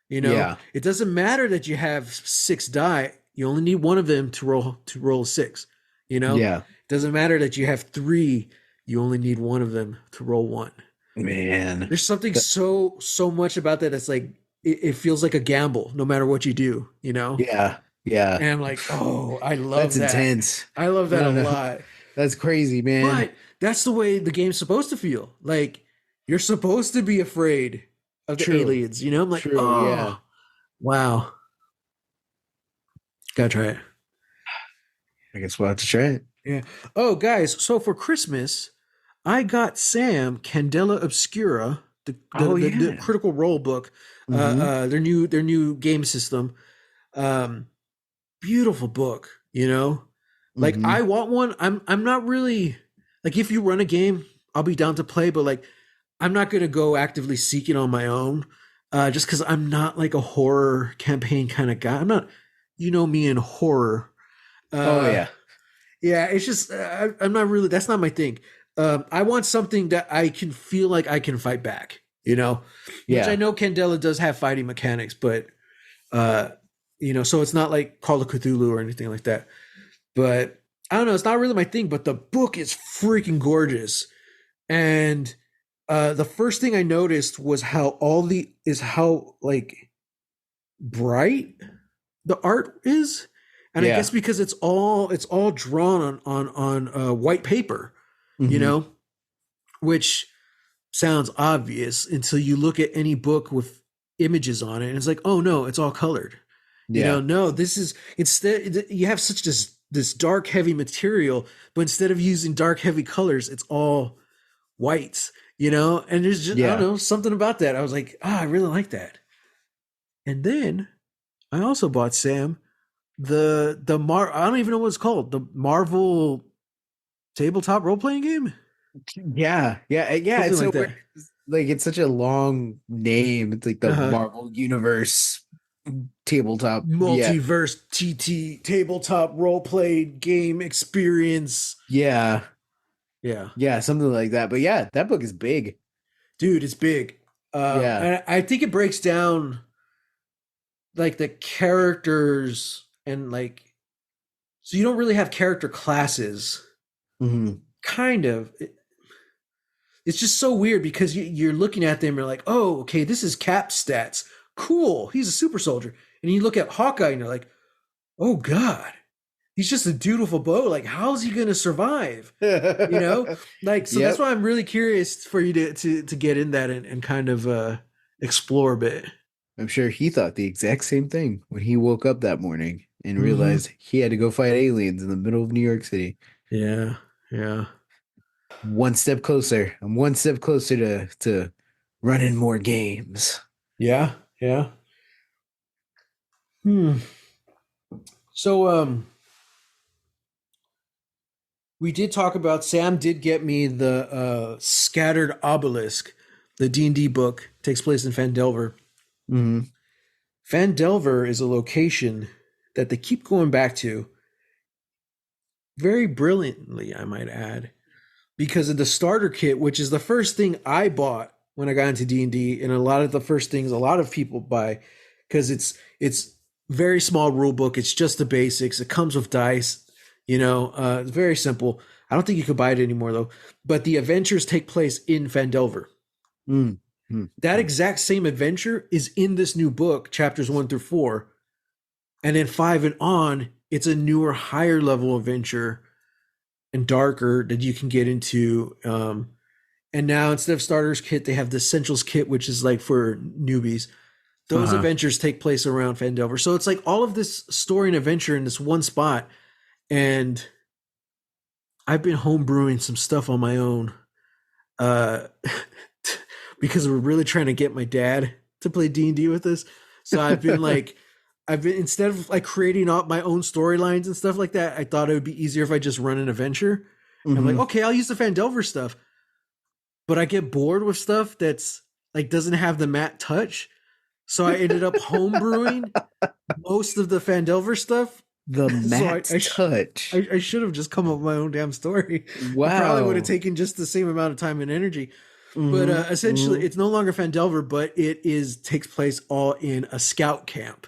You know, Yeah. it doesn't matter that you have 6 die. You only need one of them to roll a six. You know, Yeah. it doesn't matter that you have three. You only need one of them to roll one. Man. There's something Th- so much about that that's like it feels like a gamble no matter what you do. You know, yeah. Yeah. and I'm like, oh, I That's love that. intense. I love I that a don't know. lot. That's crazy, man. But that's the way the game's supposed to feel. Like you're supposed to be afraid of the True. aliens. You know, I'm like, True. Yeah. oh, wow, gotta try it. I guess we'll have to try it. Yeah. Oh, guys. So for Christmas, I got Sam Candela Obscura, Oh the yeah. Critical Role book, Mm-hmm. their new game system. Um, Beautiful book. You know, like I Mm-hmm. want one. I'm not really like if you run a game, I'll be down to play, but like I'm not gonna go actively seek it on my own. Just because I'm not like a horror campaign kind of guy. I'm not, you know me in horror. Oh Uh, yeah. yeah, it's just I'm not really. That's not my thing. I want something that I can feel like I can fight back. You know, which I Yeah. know Candela does have fighting mechanics, but uh, so it's not like Call of Cthulhu or anything like that. But I don't know. It's not really my thing. But the book is freaking gorgeous, and the first thing I noticed was how like bright the art is, and I guess Yeah. because it's all drawn on white paper, you Mm-hmm. know, which sounds obvious until you look at any book with images on it, and it's like, oh no, it's all colored. Yeah. No, this is instead you have such this dark heavy material, but instead of using dark heavy colors, it's all whites. And there's just I don't Yeah. know something about that. I was like, I really like that. And then I also bought Sam I don't even know what it's called. The Marvel tabletop role playing game, Yeah. Yeah. Yeah. something It's like so weird. that. Like it's such a long name. It's like the Uh-huh. Marvel Universe tabletop. Yeah. Multiverse TT tabletop role play game experience. Yeah. Yeah, Yeah. Something like that. But yeah, that book is big. dude, it's big. Yeah. And I think it breaks down like the characters and like so you don't really have character classes. Hmm. Kind of. It's just so weird because you're looking at them and you're like, oh, okay, this is Cap stats. Cool, he's a super soldier. And you look at Hawkeye and you're like, oh God, he's just a dutiful bow. Like, how's he gonna survive? You know, like so that's Yep. why I'm really curious for you to get in that and kind of explore a bit. I'm sure he thought the exact same thing when he woke up that morning and Mm-hmm. realized he had to go fight aliens in the middle of New York City. Yeah, yeah, One step closer. I'm one step closer to running more games. yeah, yeah. Hmm. So we did talk about Sam did get me the Scattered Obelisk, the D&D book takes place in Fandelver. Hmm. Fandelver is a location that they keep going back to very brilliantly, I might add, because of the starter kit, which is the first thing I bought when I got into D&D, and a lot of the first things a lot of people buy because it's very small rule book. It's just the basics. It comes with dice. It's very simple. I don't think you could buy it anymore though. But the adventures take place in Fandelver. Mm. Mm. That Mm. exact same adventure is in this new book, chapters 1 through 4, and then 5 and on, it's a newer, higher level adventure, and darker that you can get into. And now instead of starters kit, they have the essentials kit, which is like for newbies. Those Uh-huh. adventures take place around Fandelver. So it's like all of this story and adventure in this one spot. And I've been homebrewing some stuff on my own uh, because we're really trying to get my dad to play D&D with us. So I've been instead of like creating out my own storylines and stuff like that, I thought it would be easier if I just run an adventure. And I'm like, Hmm. okay, I'll use the Fandelver stuff, but I get bored with stuff that's like doesn't have the matte touch. So I ended up homebrewing most of the Fandelver stuff. The So Matt's touch. I should have just come up with my own damn story. It probably would have Wow. taken just the same amount of time and energy. But Hmm. essentially, Hmm. it's no longer Fandelver, but it is takes place all in a scout camp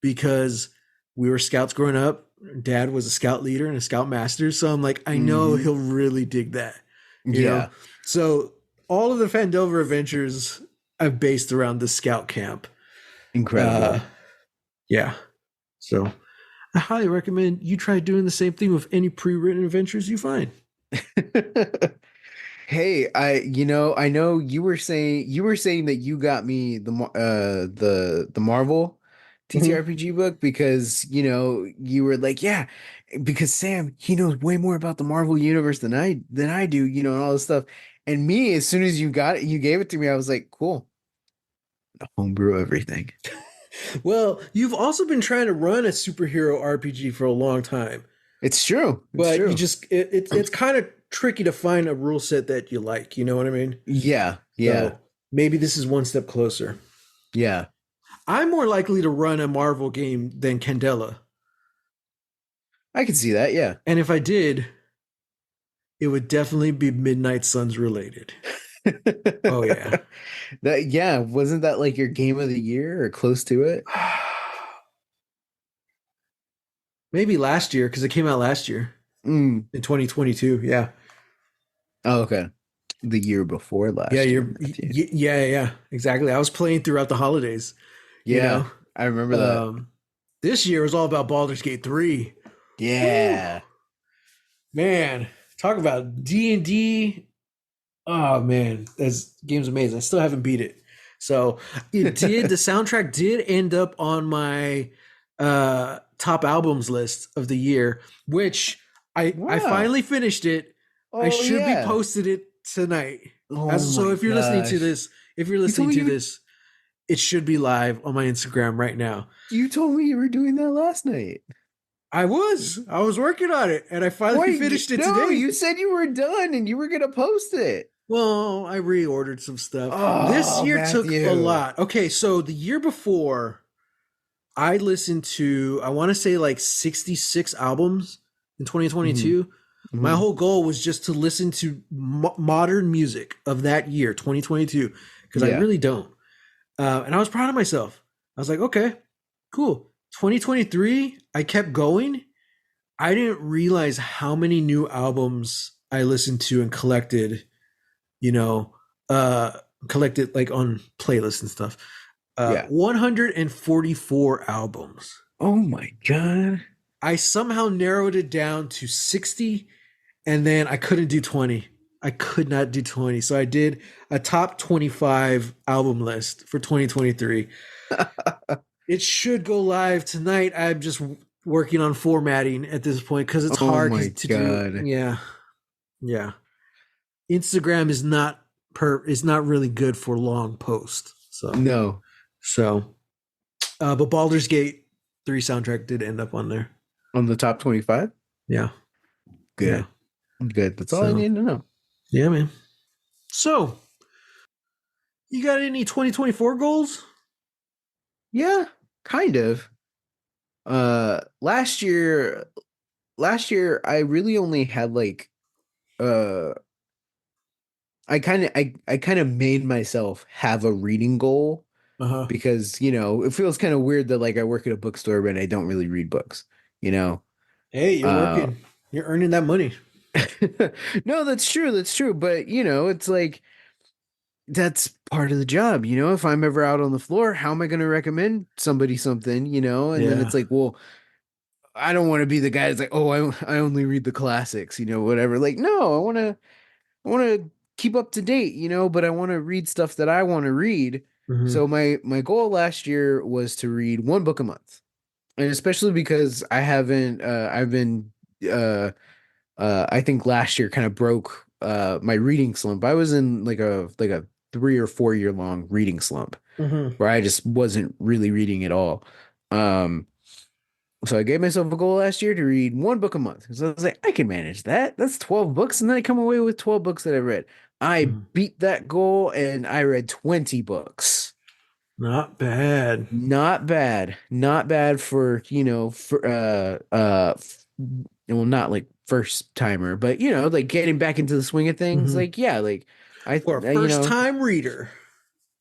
because we were scouts growing up. Dad was a scout leader and a scout master, so I'm like, I know Hmm. he'll really dig that, you know. Yeah. So all of the Fandelver adventures I've based around the scout camp. Uh, Incredible. yeah. So I highly recommend you try doing the same thing with any pre-written adventures you find. Hey, I know you were saying that you got me the Marvel Mhm. TTRPG book because, you were like, yeah, because Sam, he knows way more about the Marvel universe than I do, and all this stuff. And me, as soon as you gave it to me, I was like, cool, homebrew everything. Well, you've also been trying to run a superhero RPG for a long time, It's true. It's but you true. just it's kind of tricky to find a rule set that you like. You know what I mean? Yeah, yeah, So maybe this is one step closer. yeah. I'm more likely to run a Marvel game than Candela, I can see that. Yeah. and if I did, it would definitely be Midnight Suns related. Oh yeah. That yeah, wasn't that like your game of the year or close to it? Maybe last year because it came out last year Mm. in 2022. Yeah. Oh, okay. The year before Yeah, last year, Matthew. yeah, exactly. I was playing throughout the holidays, you Yeah, know. I remember that. Um this year was all about Baldur's Gate 3. Woo! Yeah. Man, talk about D&D. Oh man, this game's amazing. I still haven't beat it. So, the soundtrack did end up on my top albums list of the year, which I Wow. finally finished it. I Oh should be yeah. posted it tonight. Oh As so my if you're listening to gosh. this, if you're You told listening me to this, it should be live on my Instagram right now. you told me you were doing that last night. I was working on it and I finally Wait, finished it no, today. you said you were done and you were gonna post it. Well, I reordered some stuff. This Oh, year took a Matthew. lot. Okay, so the year before, I listened to, I want to say like 66 albums in Hmm. 2022. My Hmm. whole goal was just to listen to modern music of that year, 2022, because I Yeah. really don't. And I was proud of myself. I was like, okay, cool. 2023, I kept going. I didn't realize how many new albums I listened to and collected, you know, uh, collected like on playlists and stuff. Yeah. 144 albums. Oh my God. I somehow narrowed it down to 60 and then I couldn't do 20. I could not do 20. So I did a top 25 album list for 2023. It should go live tonight. I'm just working on formatting at this point because it's Oh hard my to do. God. Yeah. Yeah. Instagram is not really good for long posts. No. So but Baldur's Gate 3 soundtrack did end up on there. On the top 25? Yeah. Yeah. Good. Good. That's all I So need to know. yeah, man. So you got any 2024 goals? Yeah, kind of. Last year I really only had like uh I kind of made myself have a reading goal Uh-huh. because, it feels kind of weird that like I work at a bookstore but I don't really read books, you know. Hey, you're Uh working. You're earning that money. No, that's true. That's true. But, it's like that's part of the job, if I'm ever out on the floor, how am I going to recommend somebody something, and then Yeah. it's like, well, I don't want to be the guy that's like, oh, I only read the classics, whatever. Like, no, I want to keep up to date, but I want to read stuff that I want to read. Hmm. So my goal last year was to read one book a month. And especially because I've been uh I think last year kind of broke my reading slump. I was in like a 3 or 4 year long reading slump Hmm. where I just wasn't really reading at all. Um so I gave myself a goal last year to read one book a month. So I was like, I can manage that. That's 12 books. And then I come away with 12 books that I read. I Hmm. beat that goal and I read 20 books. Not bad. Not bad. Not bad for, for well, not like first timer, but like getting back into the swing of things. Hmm. Like, yeah, like For a first time reader.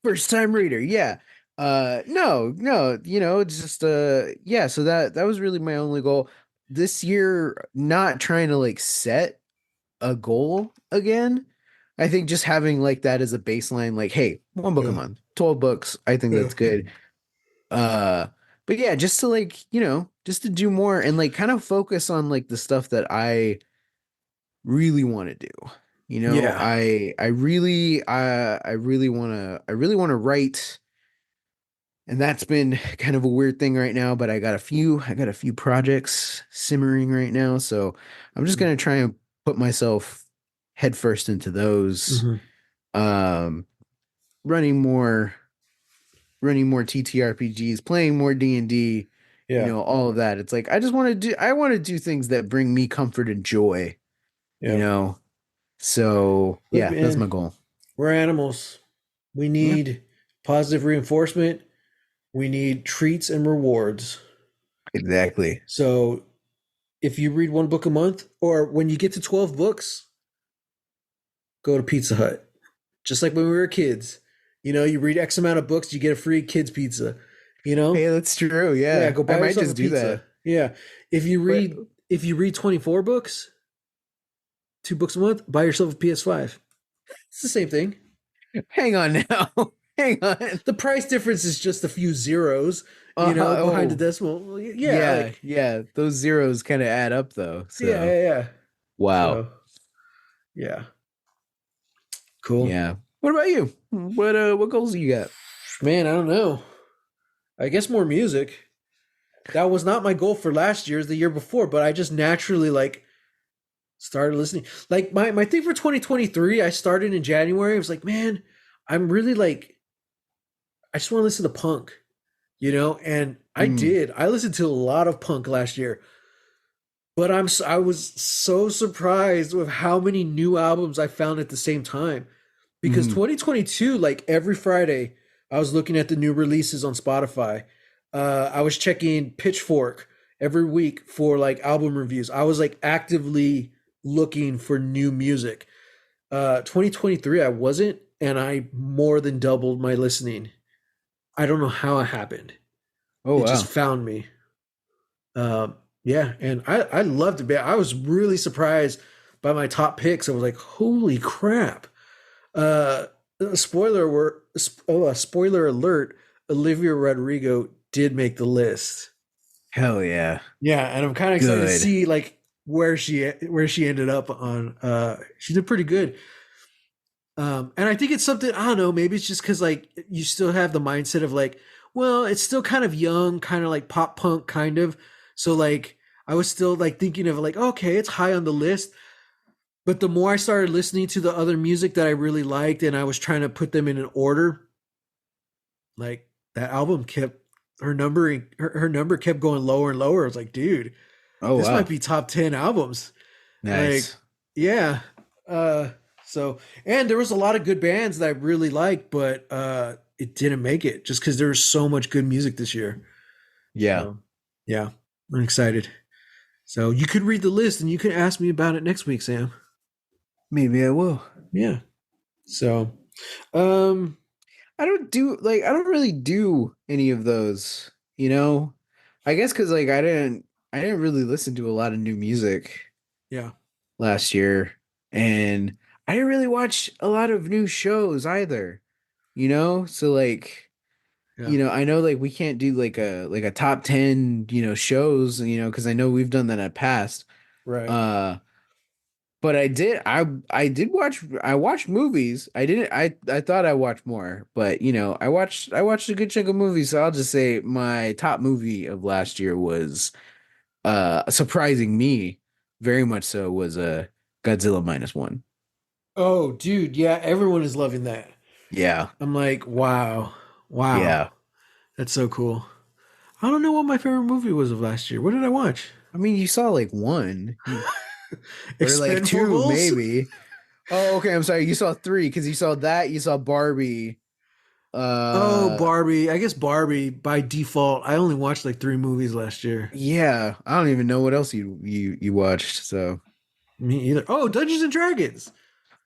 first time reader. Yeah. No, no, it's just yeah, so that was really my only goal this year, not trying to like set a goal again. I think just having like that as a baseline, like, hey, one book a Yeah. month, 12 books, I think Yeah. that's good. But yeah, just to like, just to do more and like kind of focus on like the stuff that I really want to do. Yeah. I really want to write, and that's been kind of a weird thing right now, but I got a few projects simmering right now, so I'm just going to try and put myself headfirst into those. Hmm. Um running more TTRPGs, playing more D&D, Yeah. all of that. It's like I want to do things that bring me comfort and joy, you Yeah. know. So, Look, yeah, that's my man, goal. we're animals. We Yeah, need positive reinforcement. We need treats and rewards. exactly. So if you read one book a month, or when you get to 12 books, go to Pizza Hut. Just like when we were kids. You read X amount of books, you get a free kids pizza. You know? Hey, that's true. Yeah, Yeah. go I buy might yourself a just do pizza. that. Yeah. If you But read if you read 24 books, 2 books a month, buy yourself a PS5. It's the same thing. hang on now. Hang on. The price difference is just a few zeros, behind the Oh, decimal. Well, yeah, yeah, like yeah. Those zeros kind of add up though. yeah, So, yeah, yeah. wow. So, yeah. Cool. Yeah. What about you? What goals do you got? Man, I don't know. I guess more music. That was not my goal for last year, the year before, but I just naturally like started listening. Like my thing for 2023, I started in January. I was like, man, I'm really like I just want to listen to punk, and I Mm, did. I listened to a lot of punk last year, but I was so surprised with how many new albums I found at the same time because mm, 2022, like every Friday, I was looking at the new releases on Spotify. I was checking Pitchfork every week for like album reviews. I was like actively looking for new music. 2023, I wasn't, and I more than doubled my listening. I don't know how it happened. oh It just wow. found me. Yeah, and I loved it. I was really surprised by my top picks. I was like, holy crap. Uh, spoiler alert, Olivia Rodrigo did make the list. Hell yeah. Yeah, and I'm kind of excited to Good. see like where she ended up on. She did pretty good. And I think it's something, I don't know, maybe it's just because like you still have the mindset of like, well, it's still kind of young, kind of like pop punk kind of. So like I was still like thinking of like, okay, it's high on the list. But the more I started listening to the other music that I really liked and I was trying to put them in an order, like that album kept her number kept going lower and lower. I was like, dude, Oh this might wow. be top 10 albums. Like, Nice. yeah. Uh so and there was a lot of good bands that I really liked, but it didn't make it just because there was so much good music this year. Yeah. So yeah, I'm excited. So you could read the list and you can ask me about it next week, Sam. Maybe I will. Yeah. So um I don't really do any of those, I guess because like I didn't really listen to a lot of new music yeah. last year, and I didn't really watch a lot of new shows either, so like Yeah. I know like we can't do like a top 10, shows, because I know we've done that in the past. Right. Uh but I watched movies. I thought I watched more, but I watched a good chunk of movies, so I'll just say my top movie of last year was surprising me very much so was Godzilla minus one. Oh, dude, yeah, everyone is loving that. Yeah. I'm like, wow, wow, Yeah. that's so cool. I don't know what my favorite movie was of last year. What did I watch? I mean, you saw like one or like two Expendables. maybe. Oh, okay. I'm sorry. You saw three because you saw that. You saw Barbie. Oh, Uh, Barbie. I guess Barbie by default. I only watched like three movies last year. yeah. I don't even know what else you watched. So. Me either. Oh, Dungeons and Dragons.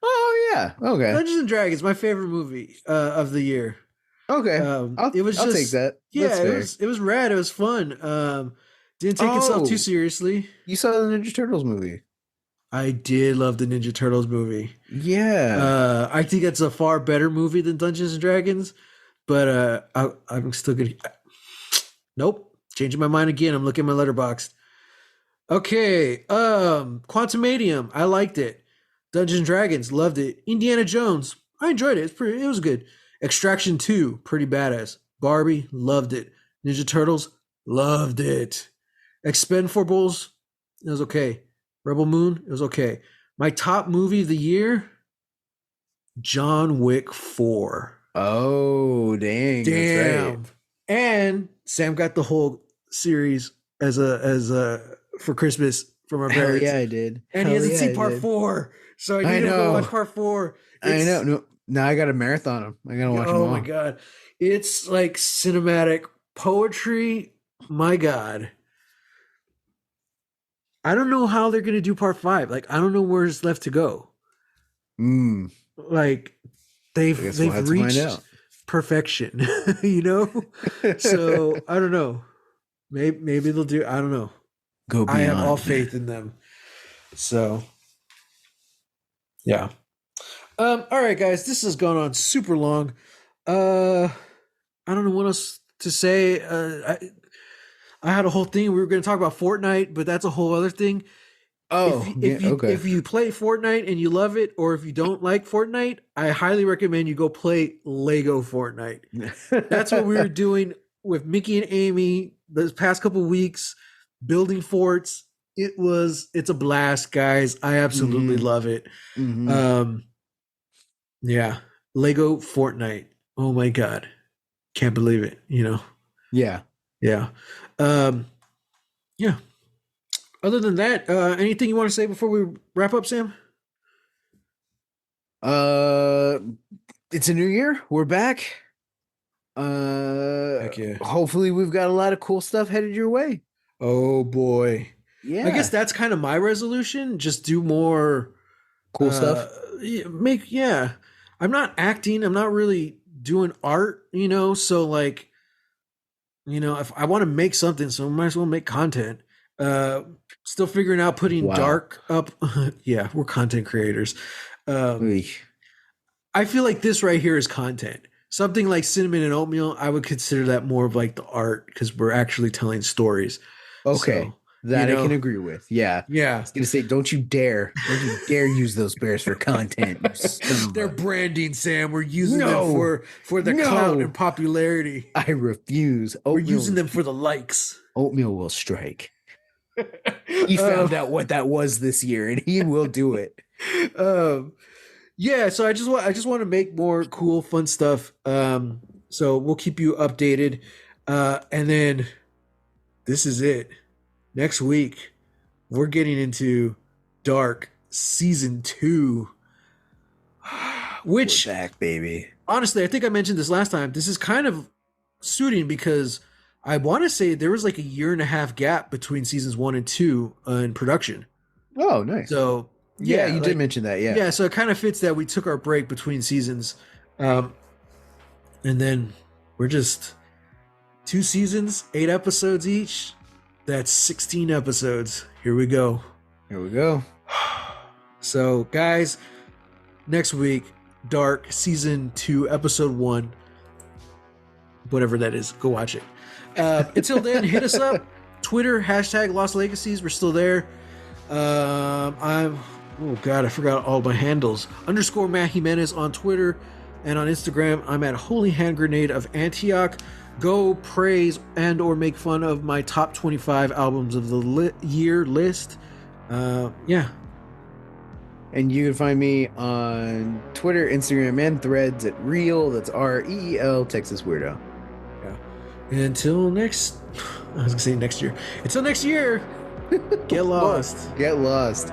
Oh yeah. Okay. Dungeons and Dragons, my favorite movie of the year. Okay. It was I'll take just that. yeah, That's fair. it was rad. It was fun. Didn't take itself too Oh, seriously. you saw the Ninja Turtles movie. I did love the Ninja Turtles movie. Yeah. I think it's a far better movie than Dungeons and Dragons, but I'm still gonna. Nope, changing my mind again. I'm looking at my letterbox. Okay, Quantumanium, I liked it. Dungeons and Dragons, loved it. Indiana Jones, I enjoyed it. It was good. Extraction 2, pretty badass. Barbie, loved it. Ninja Turtles, loved it. Expendables, it was okay. Rebel Moon, it was okay. My top movie of the year, John Wick 4. Oh, dang. That's right. Damn. And Sam got the whole series as a for Christmas from our Hell parents. yeah, I did. And he Hell hasn't yeah, seen I part did. 4. So I I need him to go watch know. part 4. I know. It's No, now I got to marathon them. I got to watch them oh my all. god. It's like cinematic poetry. My god. I don't know how they're going to do part 5. Like I don't know where's left to go. Mm, Like I guess we'll they've have to find reached out. perfection, you know? So, I don't know. Maybe they'll do. I don't know. Go I have all beyond. faith in them. So yeah. All right, guys. This has gone on super long. Uh. I don't know what else to say. I had a whole thing. We were going to talk about Fortnite, but that's a whole other thing. If Oh, yeah. Okay. if you play Fortnite and you love it, or if you don't like Fortnite, I highly recommend you go play Lego Fortnite. That's what we were doing with Mickey and Amy the past couple weeks, building forts. It's a blast, guys. I absolutely hmm love it. hmm Um, yeah, Lego Fortnite. Oh my god, can't believe it. Yeah. Yeah, um, yeah. Other than that, anything you want to say before we wrap up, Sam? Uh, it's a new year. We're back. Heck yeah. Hopefully we've got a lot of cool stuff headed your way. Oh boy. I guess Yeah. that's kind of my resolution. Just do more Cool stuff. yeah. I'm not acting, I'm not really doing art, so like, if I want to make something, so I might as well make content. Uh Still figuring out putting Wow. dark up. Yeah, we're content creators. Um Oy. I feel like this right here is content. Something like cinnamon and oatmeal, I would consider that more of like the art because we're actually telling stories. Okay. So, you That I can know, agree with. Yeah. I yeah. was gonna say, don't you dare use those bears for content, you son of They're a. branding, Sam. We're using them No, for the clout and no, popularity. I refuse. We're using them for the likes. Oatmeal will strike. He um, found out what that was this year, and he will do it. um, yeah, so I just want to make more cool, fun stuff. So we'll keep you updated. And then this is it. Next week, we're getting into Dark Season 2, We're which back, baby. honestly, I think I mentioned this last time. This is kind of suiting because I want to say there was like a year and a half gap between seasons 1 and 2 in production. Oh, nice. So Yeah, yeah, you did like mention that. Yeah. yeah, so it kind of fits that we took our break between seasons, um, and then we're just 2 seasons, 8 episodes each. That's 16 episodes. Here we go. Here we go. So guys, next week, Dark Season 2, Episode 1. whatever that is. Go watch it. Until then, hit us up. Twitter, hashtag Lost Legacies. We're still there. I'm, oh God, I forgot all my handles. _ Matt Jimenez on Twitter and on Instagram. I'm at Holy Hand Grenade of Antioch. Go praise and or make fun of my top 25 albums of the year list. Yeah. And you can find me on Twitter, Instagram, and Threads at Real. That's REEL, Texas Weirdo. Yeah. Until next, I was gonna say next year. Until next year, get lost. Get lost.